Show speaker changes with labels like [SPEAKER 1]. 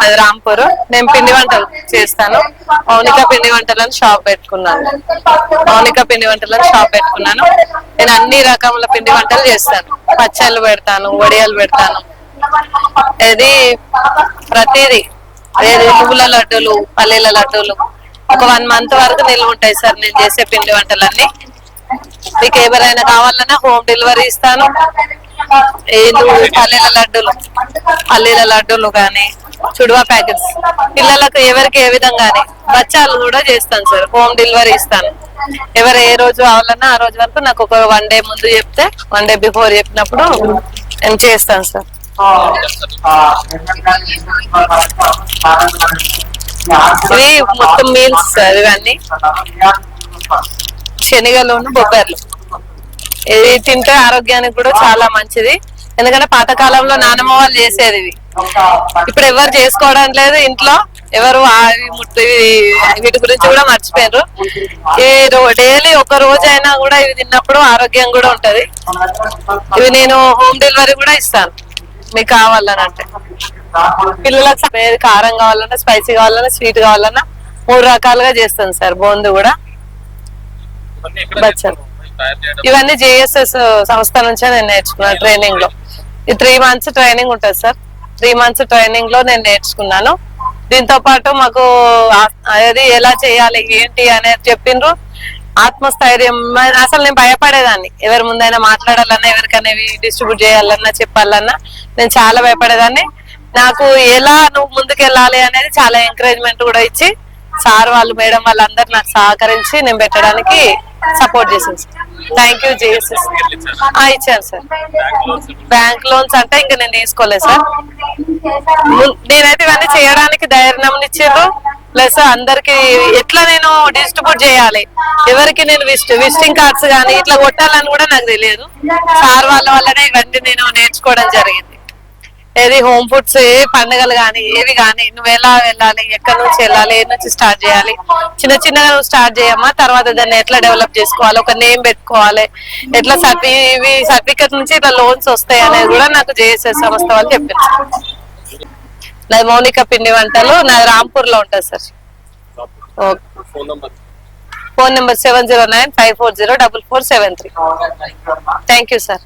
[SPEAKER 1] అది రాంపూర్. నేను పిండి వంటలు చేస్తాను. మౌనిక పిండి వంటలను షాప్ పెట్టుకున్నాను. నేను అన్ని రకముల పిండి వంటలు చేస్తాను. పచ్చళ్ళు పెడతాను, వడియాలు పెడతాను. ఇది ప్రతిదీ నువ్వుల లడ్డూలు, పల్లీల లడ్డూలు ఒక 1 మంత్ వరకు నిల్వ ఉంటాయి సార్ నేను చేసే పిండి వంటలన్నీ. మీకు ఎవరైనా కావాలన్నా హోమ్ డెలివరీ ఇస్తాను. పల్లీల లడ్డూలు కానీ, చుడువా ప్యాకెట్స్ పిల్లలకు ఎవరికి ఏ విధంగానే బచ్చాలు కూడా చేస్తాను సార్. హోమ్ డెలివరీ ఇస్తాను. ఎవరు ఏ రోజు కావాలన్నా ఆ రోజు వరకు నాకు ఒక 1 డే ముందు చెప్తే, 1 డే బిఫోర్ చెప్పినప్పుడు నేను చేస్తాను సార్. ఇవి మొత్తం మీల్స్ సార్. ఇవన్నీ శనగలు, బొబ్బర్లు. ఇది తింటే ఆరోగ్యానికి కూడా చాలా మంచిది. ఎందుకంటే పాతకాలంలో నానమ్మ వాళ్ళు చేసేది ఇవి. ఇప్పుడు ఎవరు చేసుకోవడం లేదు ఇంట్లో. ఎవరు వీటి గురించి కూడా మర్చిపోయారు. డైలీ ఒక రోజైనా కూడా ఇవి తిన్నప్పుడు ఆరోగ్యం కూడా ఉంటది. ఇవి నేను హోమ్ డెలివరీ కూడా ఇస్తాను మీకు కావాలని అంటే. పిల్లలకు కారం కావాలన్నా, స్పైసీ కావాలన్నా, స్వీట్ కావాలన్నా 3 రకాలుగా చేస్తాను సార్. బోందు కూడా, బచ్చలు. ఇవన్నీ జేఎస్ఎస్ సంస్థ నుంచే నేను నేర్చుకున్నాను ట్రైనింగ్ లో. ఈ 3 months ట్రైనింగ్ ఉంటుంది సార్. 3 months ట్రైనింగ్ లో నేను నేర్చుకున్నాను. దీంతో పాటు మాకు అది ఎలా చేయాలి ఏంటి అనేది చెప్పిండ్రు. ఆత్మస్థైర్యం. అసలు నేను భయపడేదాన్ని. ఎవరి ముందైనా మాట్లాడాలన్నా, ఎవరికైనా డిస్ట్రిబ్యూట్ చేయాలన్నా, చెప్పాలన్నా నేను చాలా భయపడేదాన్ని. నాకు ఎలా నువ్వు ముందుకెళ్ళాలి అనేది చాలా ఎంకరేజ్మెంట్ కూడా ఇచ్చి సార్ వాళ్ళు, మేడం వాళ్ళందరూ నాకు సహకరించి నేను పెట్టడానికి సపోర్ట్ చేశాను సార్. Thank you JSS. ఇచ్చాను సార్. బ్యాంక్ లోన్స్ అంటే ఇంకా నేను తీసుకోలేదు సార్. నేనైతే ఇవన్నీ చేయడానికి ధైర్యం ఇచ్చారు. ప్లస్ అందరికి ఎట్లా నేను డిస్ట్రిబ్యూట్ చేయాలి, ఎవరికి నేను విజిటింగ్ కార్డ్స్ కానీ ఇట్లా కొట్టాలని కూడా నాకు తెలియదు. సార్ వాళ్ళ వల్లనే ఇవన్నీ నేను నేర్చుకోవడం జరిగింది. ఏది హోమ్ ఫుడ్స్, ఏ పండుగలు కానీ ఏవి కానీ నువ్వు ఎలా వెళ్ళాలి, ఎక్కడి నుంచి వెళ్ళాలి, ఏ నుంచి స్టార్ట్ చేయాలి, చిన్న చిన్నగా నువ్వు స్టార్ట్ చేయమ్మా, తర్వాత దాన్ని ఎట్లా డెవలప్ చేసుకోవాలి, ఒక నేమ్ పెట్టుకోవాలి, ఎట్లా సర్టిఫికెట్ నుంచి ఇట్లా లోన్స్ వస్తాయి అనేది కూడా నాకు జేఎస్ఎస్ సంస్థ వాళ్ళు చెప్పారు. నాది మౌనిక పిండి వంటలు. నాది రాంపూర్ లో ఉంటుంది sir. Phone number 709540447 3. Thank you sir.